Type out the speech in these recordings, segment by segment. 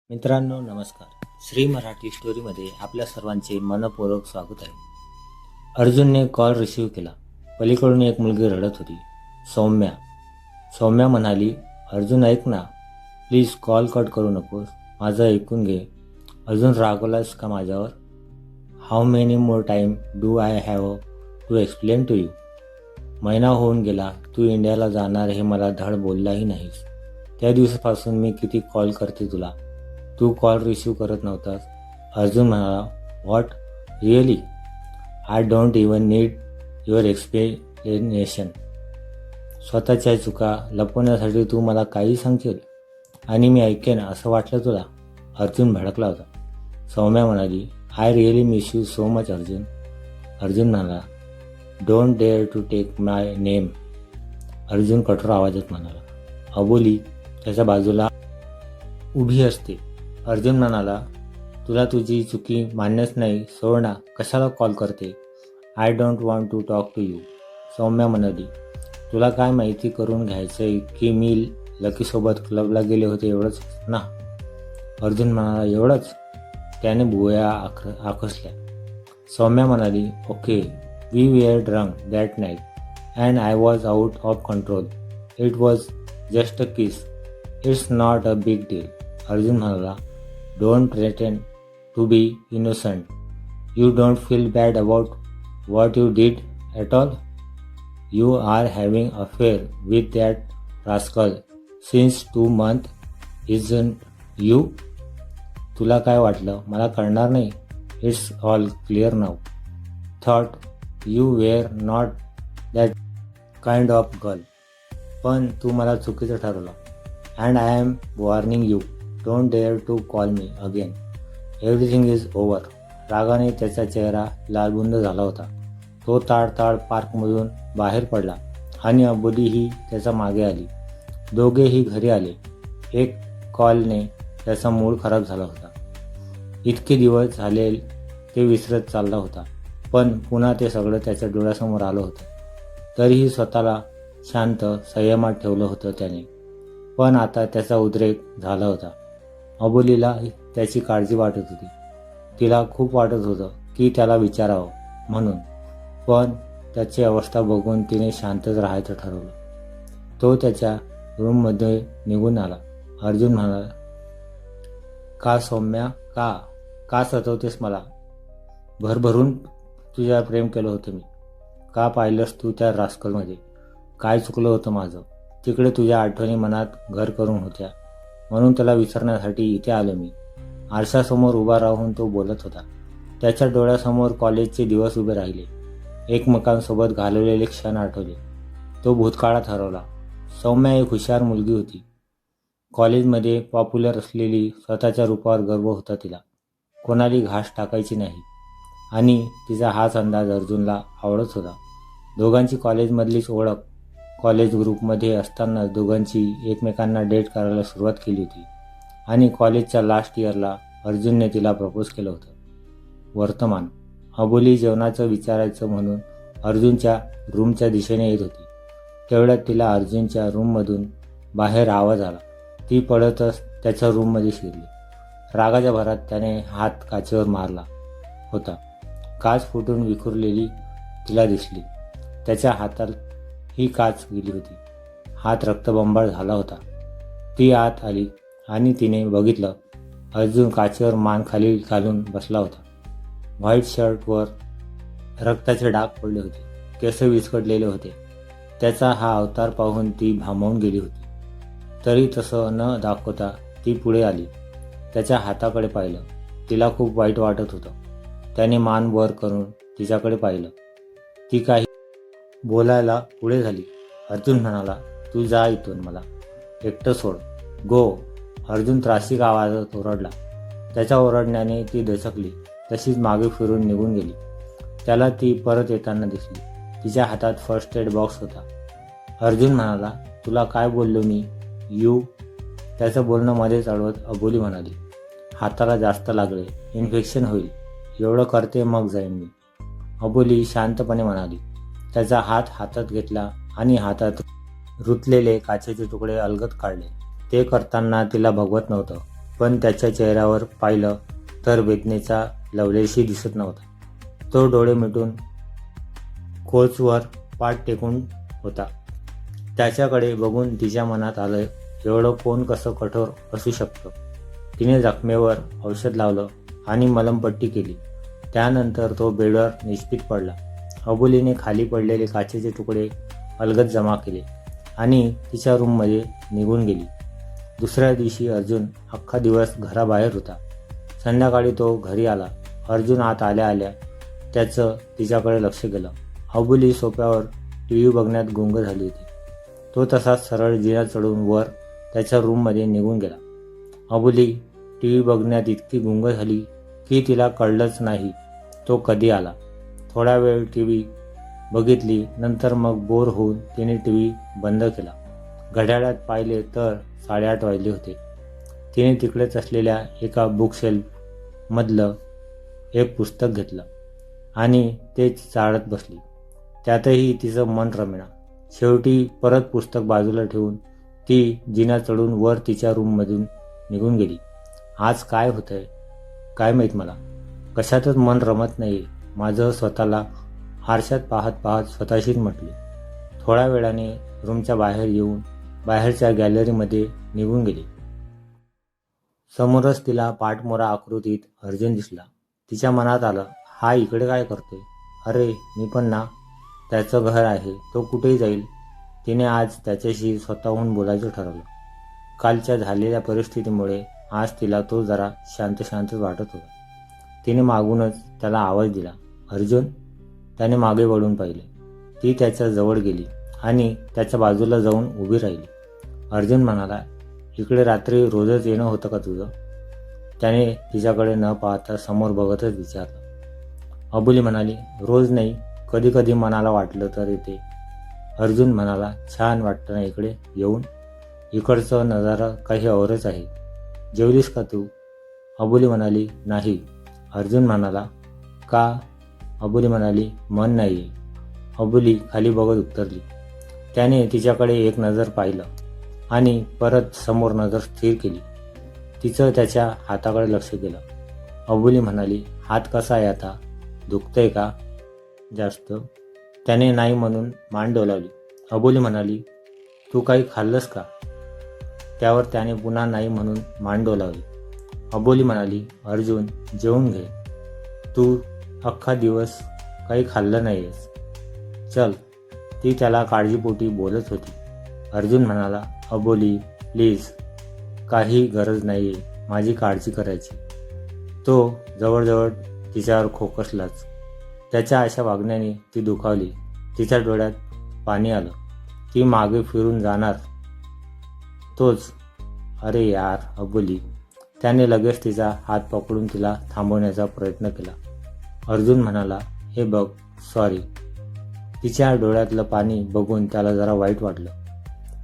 मित्रांनो नमस्कार. श्री मराठी स्टोरीमध्ये आपल्या सर्वांचे मनपूर्वक स्वागत आहे. अर्जुनने कॉल रिसीव्ह केला. पलीकडून एक मुलगी रडत होती. सौम्या म्हणाली, अर्जुन ऐक ना, प्लीज कॉल कट करू नकोस, माझं ऐकून घे. अर्जुन रागवलास का माझ्यावर? How many more time do I have to explain to you? महिना होऊन गेला, तू इंडियाला जाणार हे मला धड बोललाही नाहीस. त्या दिवसापासून मी किती कॉल करते तुला, तू कॉल रिसीव्ह करत नव्हतास. अर्जुन म्हणाला, what really? I don't even need your explanation. स्वतःच्या चुका लपवण्यासाठी तू मला काही सांगशील आणि मी ऐकेन असं वाटलं तुला? अर्जुन भडकला होता. सौम्या म्हणाली, I really miss you so much Arjun. Arjun म्हणाला, don't dare to take my name. Arjun कठोर आवाजात म्हणाला. अबोली त्याच्या बाजूला उभी असते. अर्जुन म्हणाला, तुला तुझी चुकी मान्यच नाही, सोड ना, कशाला कॉल करते? I don't want to talk to you. Saumya म्हणाली, तुला काय माहिती करून घ्यायचंय की मी लकीसोबत क्लबला गेले होते एवढंच ना? अर्जुन म्हणाला, एवढंच? त्याने भुवया आखसल्या. सौम्या म्हणाली, okay, we were drunk that night and I was out of control. It was just a kiss. It's not a big deal. Arjun म्हणाला, don't pretend to be innocent. You don't feel bad about what you did at all? You are having affair with that rascal since 2 months, isn't you? तुला काय वाटलं मला कळणार नाही? It's all clear now. Thought you were not that kind of girl. पण तू मला चुकीचं ठरवलं. And I am warning you, don't dare to call me again. Everything is over. रागाने त्याचा चेहरा लालबुंद झाला होता. तो ताडताड पार्कमधून बाहेर पडला आणि अबोलीही त्याच्या मागे आली. दोघेही घरी आले. एक कॉलने त्याचा मूड खराब झाला होता. इतके दिवस झाले ते विसरत चालला होता, पण पुन्हा ते सगळं त्याच्या डोळ्यासमोर आलं होतं. तरीही स्वतःला शांत संयमात ठेवलं होतं त्याने. पण आता त्याचा उद्रेक झाला होता. अबोलीला त्याची काळजी वाटत होती. तिला खूप वाटत होतं की त्याला विचारावं म्हणून, पण त्याची अवस्था बघून तिने शांतच राहायचं ठरवलं. तो त्याच्या रूममध्ये निघून आला. अर्जुन म्हणाला, का सौम्या, का सतवतेस मला? भरभरून तुझ्या प्रेम केलं होतं मी. का पाहिलंस तू त्या रास्कलमध्ये? काय चुकलं होतं माझं? तिकडे तुझ्या आठवणी मनात घर करून होत्या, म्हणून त्याला विसरण्यासाठी इथे आलो मी. आरशासमोर उभा राहून तो बोलत होता. त्याच्या डोळ्यासमोर कॉलेजचे दिवस उभे राहिले. एकमेकांसोबत घालवलेले क्षण आठवले. तो भूतकाळात हरवला. सौम्या एक हुशार मुलगी होती. कॉलेजमध्ये पॉप्युलर असलेली. स्वतःच्या रूपावर गर्व होता तिला. कोणाली घास टाकायची नाही आणि तिचा हाच अंदाज अर्जुनला आवडत होता. दोघांची कॉलेजमधलीच ओळख. कॉलेज ग्रुपमध्ये असताना दोघांची एकमेकांना डेट करायला सुरुवात केली होती आणि कॉलेजच्या लास्ट इयरला अर्जुनने तिला प्रपोज केलं होतं. वर्तमान. अबोली जेवणाचं विचारायचं म्हणून अर्जुनच्या रूमच्या दिशेने येत होती. तेवढ्यात तिला अर्जुनच्या रूममधून बाहेर आवाज आला. ती पळतच त्याच्या रूममध्ये शिरली. रागाच्या भरात त्याने हात काचेवर मारला होता. काच फुटून विखुरलेली तिला दिसली. त्याच्या हातात ही काच गेली होती. हात रक्तबंबाळ झाला होता. ती आत आली आणि तिने बघितलं, अर्जुन काचेवर मान खाली घालून बसला होता. व्हाईट शर्टवर रक्ताचे डाग पडले होते. केस विस्कटलेले होते. त्याचा हा अवतार पाहून ती भांबावून गेली होती. तरी तसं न दाखवता ती पुढे आली. त्याच्या हाताकडे पाहिलं. तिला खूप वाईट वाटत होतं. त्याने मान वर करून तिच्याकडे पाहिलं. ती काही बोलायला पुढे झाली. अर्जुन म्हणाला, तू जा इथून, मला एकटं सोड, गो. अर्जुन त्रासिक आवाजात ओरडला. त्याच्या ओरडण्याने ती दचकली. तशीच मागे फिरून निघून गेली. त्याला ती परत येताना दिसली. तिच्या हातात फर्स्ट एड बॉक्स होता. अर्जुन म्हणाला, तुला काय बोललो मी? यू. त्याचं बोलणं मध्येच अडवत अबोली म्हणाली, हाताला जास्त लागले, इन्फेक्शन होईल. एवढं करते मग जाईन मी. अबोली शांतपणे म्हणाली. त्याचा हात हातात घेतला आणि हातात रुतलेले काचेचे तुकडे अलगद काढले. ते करताना तिला बघवत नव्हतं, पण त्याच्या चेहऱ्यावर पाहिलं तर वेदनेचा लवलेशही दिसत नव्हता. तो डोळे मिटून कोचवर पाठ टेकून होता. त्याच्याकडे बघून तिच्या मनात आलं, एवढं कोण कसं कठोर असू शकतं. तिने जखमेवर औषध लावलं आणि मलमपट्टी केली. त्यानंतर तो बेडवर निश्चित पडला. अबोलीने खाली पडलेले काचेचे तुकडे अलगद जमा केले आणि तिच्या रूममध्ये निघून गेली. दुसऱ्या दिवशी अर्जुन अख्खा दिवस घराबाहेर होता. संध्याकाळी तो घरी आला. अर्जुन आत आल्या आल्या त्याचं तिच्याकडे लक्ष गेलं. अबोली सोफ्यावर TV बघण्यात गुंग झाली होती. तो तसाच सरळ जिना चढून वर त्याच्या रूममध्ये निघून गेला. अबोली TV बघण्यात इतकी गुंग झाली की तिला कळलंच नाही तो कधी आला. थोडा वेळ TV बघितली, नंतर मग बोर होऊन तिने TV बंद केला. घड्याळात पाहिले तर 8:30 वाजले होते. तिने तिकडेच असलेल्या एका बुकशेल्फ मधलं एक पुस्तक घेतलं आणि ते चाळत बसली. त्यातही तिचं मन रमेना. शेवटी परत पुस्तक बाजूला ठेवून ती जिना चढून वर तिच्या रूममधून निघून गेली. आज काय होतंय काय माहीत, मला कशातच मन रमत नाही माझं, स्वतःला आरशात पाहत पाहत स्वतःशीच म्हटले. थोड्या वेळाने रूमच्या बाहेर येऊन बाहेरच्या गॅलरीमध्ये निघून गेली. समोरच तिला पाठमोरा आकृतीत अर्जुन दिसला. तिच्या मनात आलं, हा इकडे काय करतोय? अरे मी पण ना. त्याचं घर आहे, तो कुठेही जाईल. तिने आज त्याच्याशी स्वतःहून बोलायचं ठरवलं. कालच्या झालेल्या परिस्थितीमुळे आज तिला तो जरा शांत शांतच वाटत होता. तिने मागूनच त्याला आवाज दिला, अर्जुन. त्याने मागे वळून पाहिले. ती त्याच्या जवळ गेली आणि त्याच्या बाजूला जाऊन उभी राहिली. अर्जुन म्हणाला, इकडे रात्री रोजच येणं होतं का तुझं? त्याने तिच्याकडे न पाहता समोर बघतच विचारलं. अबोली म्हणाली, रोज नाही, कधी कधी मनाला वाटलं तर येते. अर्जुन म्हणाला, छान वाटतं ना इकडे येऊन? इकडचं नजारा काही औरच आहे. जेवलीस का तू? अबोली म्हणाली, नाही. अर्जुन म्हणाला, का? अबोली म्हणाली, मन नाहीये. अबोली खाली बघत उत्तरली. त्याने तिच्याकडे एक नजर पाहिलं आणि परत समोर नजर स्थिर केली. तिचं त्याच्या हाताकडे लक्ष गेलं. अबोली म्हणाली, हात कसा आहे आता? दुखतंय का जास्त? त्याने नाही म्हणून मान डोलावली. अबोली म्हणाली, तू काही खाल्लंस का? त्यावर त्याने पुन्हा नाही म्हणून मान डोलावली. अबोली म्हणाली, अर्जुन जेवून घे, तू अख्खा दिवस काही खाल्लं नाहीयेस, चल. ती त्याला काळजीपोटी बोलत होती. अर्जुन म्हणाला, अबोली प्लीज, काही गरज नाहीये माझी काळजी करायची. तो जवळजवळ तिच्यावर खोकसलाच. त्याच्या अशा वागण्याने ती दुखावली. तिच्या डोळ्यात पाणी आलं. ती मागे फिरून जाणार तोच, अरे यार अबोली. त्याने लगेच तिचा हात पकडून तिला थांबवण्याचा प्रयत्न केला. अर्जुन म्हणाला, हे बघ, सॉरी. तिच्या डोळ्यातलं पाणी बघून त्याला जरा वाईट वाटलं.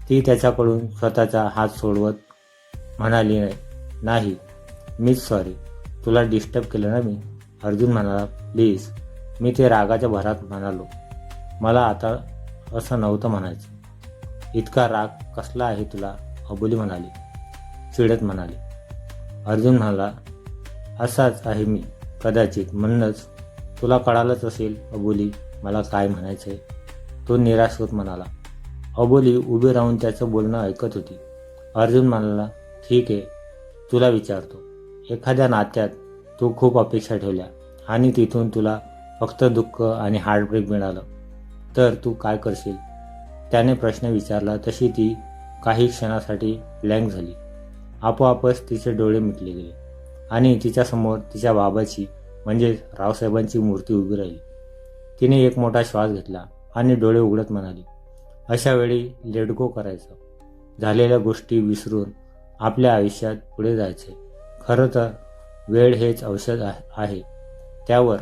ती त्याच्याकडून स्वतःचा हात सोडवत म्हणाली, नाही, मीच सॉरी. तुला डिस्टर्ब केलं ना मी? अर्जुन म्हणाला, प्लीज. मी ते रागाच्या भरात म्हणालो. मला आता असं नव्हतं म्हणायचं. इतका राग कसला आहे तुला? अबोली म्हणाली, चिडत म्हणाली. अर्जुन म्हणाला, असाच आहे मी कदाचित, म्हणूनच तुला कळालंच असेल अबोली मला काय म्हणायचंय. तो निराश होत म्हणाला. अबोली उभी राहून त्याचं बोलणं ऐकत होती. अर्जुन म्हणाला, ठीक आहे, तुला विचारतो. एखाद्या नात्यात तू खूप अपेक्षा ठेवल्या आणि तिथून तुला फक्त दुःख आणि हार्टब्रेक मिळालं तर तू काय करशील? त्याने प्रश्न विचारला तशी ती काही क्षणासाठी ब्लँक झाली. आपोआपच तिचे डोळे मिटले गेले आणि तिच्यासमोर तिच्या बाबाची म्हणजेच रावसाहेबांची मूर्ती उभी राहिली. तिने एक मोठा श्वास घेतला आणि डोळे उघडत म्हणाली, अशा वेळी लेट गो करायचं. झालेल्या गोष्टी विसरून आपल्या आयुष्यात पुढे जायचे. खरं तर वेळ हेच औषध आहे. त्यावर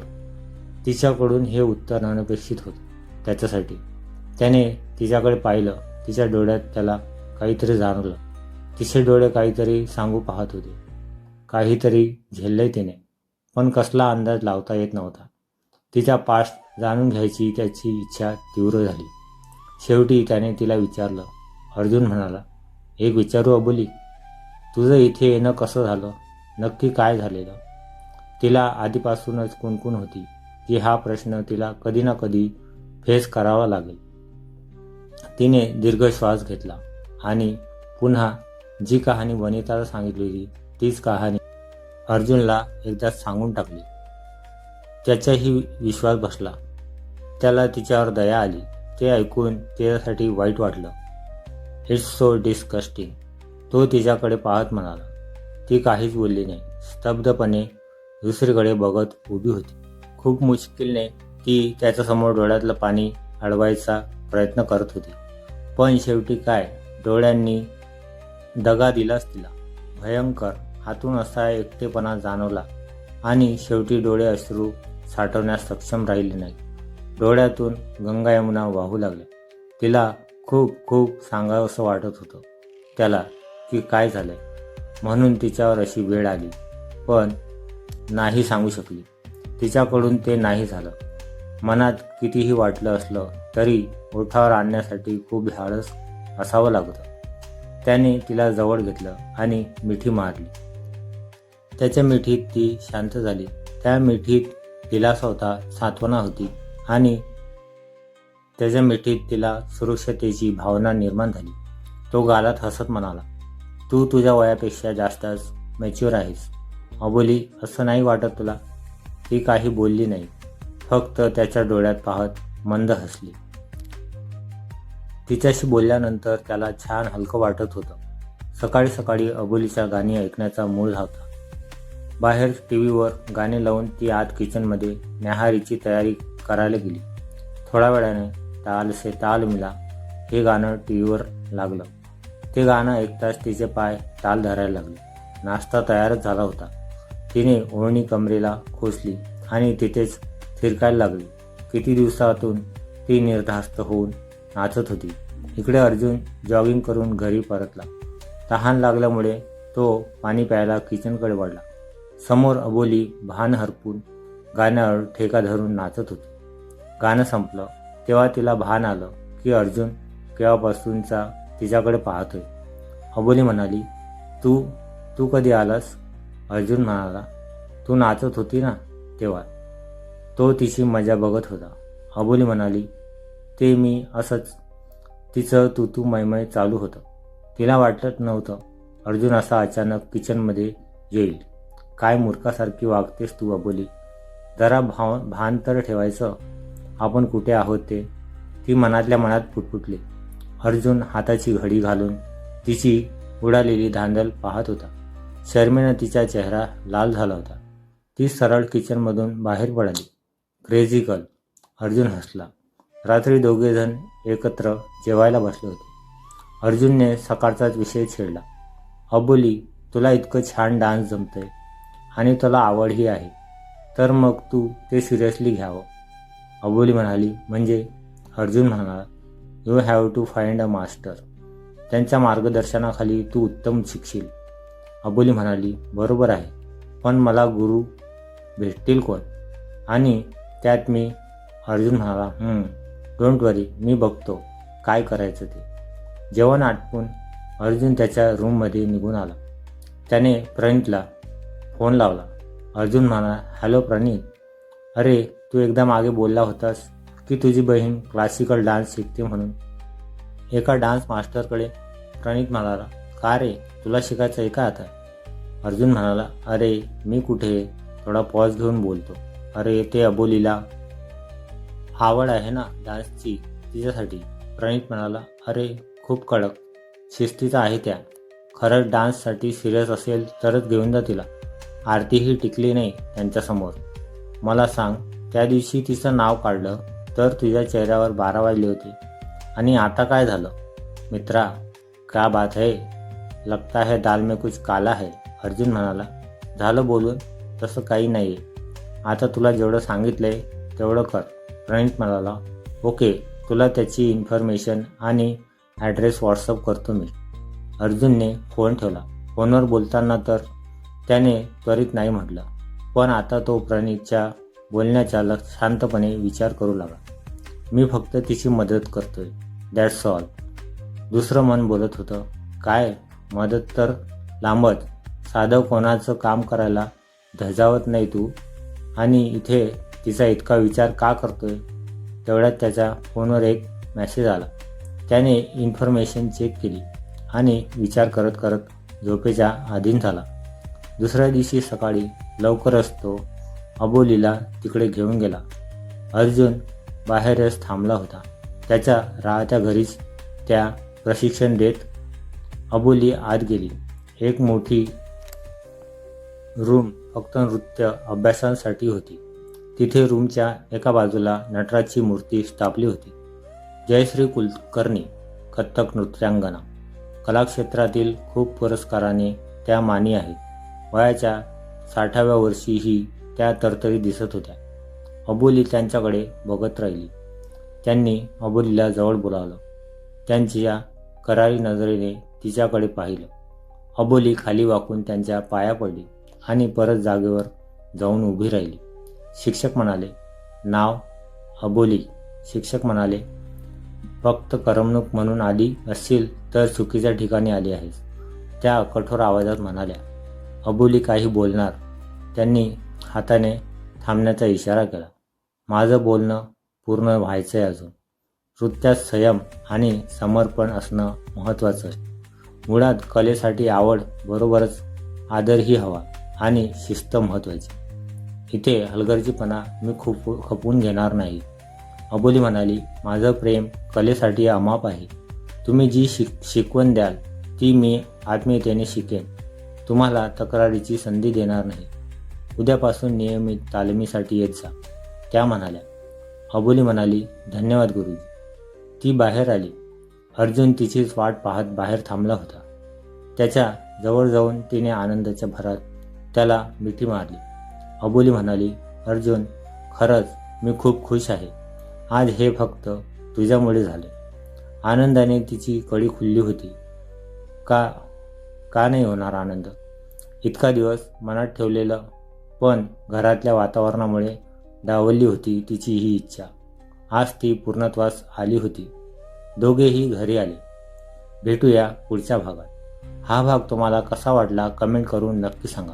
तिच्याकडून हे उत्तर अनपेक्षित होतं त्याच्यासाठी. त्याने तिच्याकडे पाहिलं. तिच्या डोळ्यात त्याला काहीतरी जाणवलं. तिचे डोळे काहीतरी सांगू पाहत होते. काहीतरी झेललंय तिने, पण कसला अंदाज लावता येत नव्हता. तिचा पास्ट जाणून घ्यायची त्याची इच्छा तीव्र झाली. शेवटी त्याने तिला विचारलं. अर्जुन म्हणाला, एक विचारू अबोली? तुझं इथे येणं कसं झालं? नक्की काय झालेलं? तिला आधीपासूनच कुणकुण होती की हा प्रश्न तिला कधी ना कधी फेस करावा लागेल. तिने दीर्घ श्वास घेतला आणि पुन्हा जी कहाणी वनिताला सांगितलेली तीच कहाणी अर्जुनला एकदा सांगून टाकली. त्याचाही विश्वास बसला. त्याला तिच्यावर दया आली. ते ऐकून तिच्यासाठी वाईट वाटलं. इट्स सो डिस्कस्टिंग, तो तिच्याकडे पाहत म्हणाला. ती काहीच बोलली नाही. स्तब्धपणे दुसरीकडे बघत उभी होती. खूप मुश्किलने ती त्याच्यासमोर डोळ्यातलं पाणी अडवायचा प्रयत्न करत होती. पण शेवटी काय, डोळ्यांनी दगा दिलाच तिला. भयंकर हातून असा एकटेपणा जाणवला आणि शेवटी डोळे अश्रू साठवण्यास सक्षम राहिले नाही. डोळ्यातून गंगा यमुना वाहू लागल्या. तिला खूप खूप सांगावंसं वाटत होतं त्याला की काय झालंय, म्हणून तिच्यावर अशी वेळ आली, पण नाही सांगू शकली. तिच्याकडून ते नाही झालं. मनात कितीही वाटलं असलं तरी ओठावर आणण्यासाठी खूप धाडस असावं लागतं. त्याने तिला जवळ घेतलं आणि मिठी मारली. त्याच्या मिठीत ती शांत झाली. त्या मिठीत दिलासा होता, सांत्वना होती आणि त्याच्या मिठीत तिला सुरक्षतेची भावना निर्माण झाली. तो गालात हसत म्हणाला, तू तुझ्या वयापेक्षा जास्तच मॅच्युअर आहेस. अबोली, असं नाही वाटत तुला? ती काही बोलली नाही, फक्त त्याच्या डोळ्यात पाहत मंद हसली. तिच्याशी बोलल्यानंतर त्याला छान हलकं वाटत होतं. सकाळी सकाळी अबोलीच्या गाणी ऐकण्याचा मूड होता. बाहेर टीव्हीवर गाणे लावून ती आत किचनमध्ये न्याहारीची तयारी करायला गेली. थोड्या वेळाने ताल से ताल मिला हे गाणं टीव्हीवर लागलं. ते गाणं ऐकताच तिचे पाय ताल धरायला लागले. नाश्ता तयारच झाला होता. तिने ओढणी कमरेला खोचली आणि तिथेच थिरकायला लागली. किती दिवसातून ती निर्धास्त होऊन नाचत होती. इकडे अर्जुन जॉगिंग करून घरी परतला. तहान लागल्यामुळे तो पाणी प्यायला किचनकडे वळला. समोर अबोली भान हरपून गाण्यावर ठेका धरून नाचत होती. गाणं संपलं तेव्हा तिला भान आलं की अर्जुन केव्हापासूनचा तिच्याकडे पाहतोय. अबोली म्हणाली, तू तू कधी आलास? अर्जुन म्हणाला, तू नाचत होती ना तेव्हा. तो तिची मजा बघत होता. अबोली म्हणाली, ते मी असंच. तिचं तू मैमय चालू होतं. तिला वाटत नव्हतं अर्जुन असा अचानक किचनमध्ये येईल. काय मूर्खासारखी वागतेस तू अबोली. जरा भान तर ठेवायचं आपण कुठे आहोत ते. ती मनातल्या मनात पुटपुटली. अर्जुन हाताची घडी घालून तिची उडालेली धांदल पाहत होता. शर्मेनं तिचा चेहरा लाल झाला होता. ती सरळ किचनमधून बाहेर पडाली. क्रेझी गर्ल, अर्जुन हसला. रात्री दोघेजण एकत्र जेवायला बसले होते. अर्जुनने सकाळचाच विषय छेडला. अबोली, तुला इतकं छान डान्स जमतंय आणि तुला आवडही आहे, तर मग तू ते सिरियसली घ्यावं. अबोली म्हणाली, म्हणजे? अर्जुन म्हणाला, you have to find a master. त्यांच्या मार्गदर्शनाखाली तू उत्तम शिकशील. अबोली म्हणाली, बरोबर आहे, पण मला गुरु भेटतील कोण? आणि त्यात मी. अर्जुन म्हणाला, डोंट वरी, मी बघतो काय करायचं ते. जेवण आटपून अर्जुन त्याच्या रूममध्ये निघून आला. त्याने प्रणीतला फोन लावला. अर्जुन म्हणाला, हॅलो प्रणीत. अरे, तू एकदा मागे बोलला होतास की तुझी बहीण क्लासिकल डान्स शिकते म्हणून. एका डान्स मास्टरकडे. प्रणीत म्हणाला, का रे, तुला शिकायचं आहे का आता? अर्जुन म्हणाला, अरे मी कुठे. थोडा पॉज घेऊन बोलतो. अरे ते अबोलीला आवड आहे ना डान्सची, तिच्यासाठी. प्रणीत म्हणाला, अरे खूप कडक शिस्तीचा आहे त्या. खरंच डान्ससाठी सिरियस असेल तरच घेऊन जा तिला. आरतीही टिकली नाही त्यांच्यासमोर. मला सांग, त्या दिवशी तिचं नाव काढलं तर तुझ्या चेहऱ्यावर 12 वाजले होते आणि आता काय झालं? मित्रा, क्या बात है, लगता है दाल में कुछ काला है. अर्जुन म्हणाला, झालं बोलून, तसं काही नाही आहे. आता तुला जेवढं सांगितलंय तेवढं कर. प्रणीत म्हणाला, ओके, तुला त्याची इन्फॉर्मेशन आणि ॲड्रेस व्हॉट्सअप करतो मी. अर्जुनने फोन ठेवला. फोनवर बोलताना तर त्याने त्वरित नाही म्हटलं, पण आता तो प्रणीतच्या बोलण्याचा शांतपणे विचार करू लागला. मी फक्त तिची मदत करतोय, दॅट्स ऑल. दुसरं मन बोलत होतं, काय मदत तर लांबच, साधं कोणाचं काम करायला धजावत नाही तू, आणि इथे तिचा इतका विचार का करतोय? तेवढ्यात त्याच्या फोनवर एक मेसेज आला. त्याने इन्फॉर्मेशन चेक केली आणि विचार करत करत झोपेच्या अधीन झाला. दुसऱ्या दिवशी सकाळी लवकरच तो अबोलीला तिकडे घेऊन गेला. अर्जुन बाहेरच थांबला होता. त्याच्या राहत्या घरीच त्या प्रशिक्षण देत. अबोली आत गेली. एक मोठी रूम फक्त नृत्य अभ्यासासाठी होती. तिथे रूमच्या एका बाजूला नटराजची मूर्ती स्थापली होती. जयश्री कुलकर्णी, कथ्थक नृत्यांगना, कलाक्षेत्रातील खूप पुरस्काराने त्या मानी आहेत. वयाच्या 60व्या वर्षीही त्या तरतरी दिसत होत्या. अबोली त्यांच्याकडे बघत राहिली. त्यांनी अबोलीला जवळ बोलावलं. त्यांच्या करारी नजरेने तिच्याकडे पाहिलं. अबोली खाली वाकून त्यांच्या पाया पडली आणि परत जागेवर जाऊन उभी राहिली. शिक्षक म्हणाले, नाव? अबोली. शिक्षक म्हणाले, फक्त करमणूक म्हणून आली असशील तर चुकीच्या ठिकाणी आली आहेस, त्या कठोर आवाजात म्हणाल्या. अबोली काही बोलणार. त्यांनी हाताने थांबण्याचा इशारा केला. माझं बोलणं पूर्ण व्हायचंय अजून. नृत्यात संयम आणि समर्पण असणं महत्त्वाचं आहे. मुळात कलेसाठी आवड बरोबरच आदरही हवा आणि शिस्त महत्त्वाची. इथे हलगर्जीपणा मी खूप खपवून घेणार नाही. अबोली म्हणाली, माझं प्रेम कलेसाठी अमाप आहे. तुम्ही जी शिकवण द्याल ती मी आत्मीयतेने शिकेन. तुम्हाला तक्रारीची संधी देणार नाही. उद्यापासून नियमित तालमीसाठी येत जा, त्या म्हणाल्या. अबोली म्हणाली, धन्यवाद गुरुजी. ती बाहेर आली. अर्जुन तिचीच वाट पाहत बाहेर थांबला होता. त्याच्या जवळ जाऊन तिने आनंदाच्या भरात त्याला मिठी मारली. अबोली म्हणाली, अर्जुन, खरंच मी खूप खुश आहे. आज हे फक्त तुझ्यामुळे झाले. आनंदाने तिची कडी खुलली होती. का नाही होणार आनंद? इतका दिवस मनात ठेवलेलं, पण घरातल्या वातावरणामुळे डावलली होती तिची ही इच्छा. आज ती पूर्णत्वास आली होती. दोघेही घरी आले. भेटूया पुढच्या भागात. हा भाग तुम्हाला कसा वाटला कमेंट करून नक्की सांगा.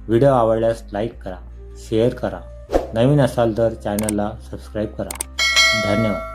व्हिडिओ आवडल्यास लाईक करा, शेअर करा. नवीन असाल तर चॅनलला सबस्क्राईब करा. धन्यवाद.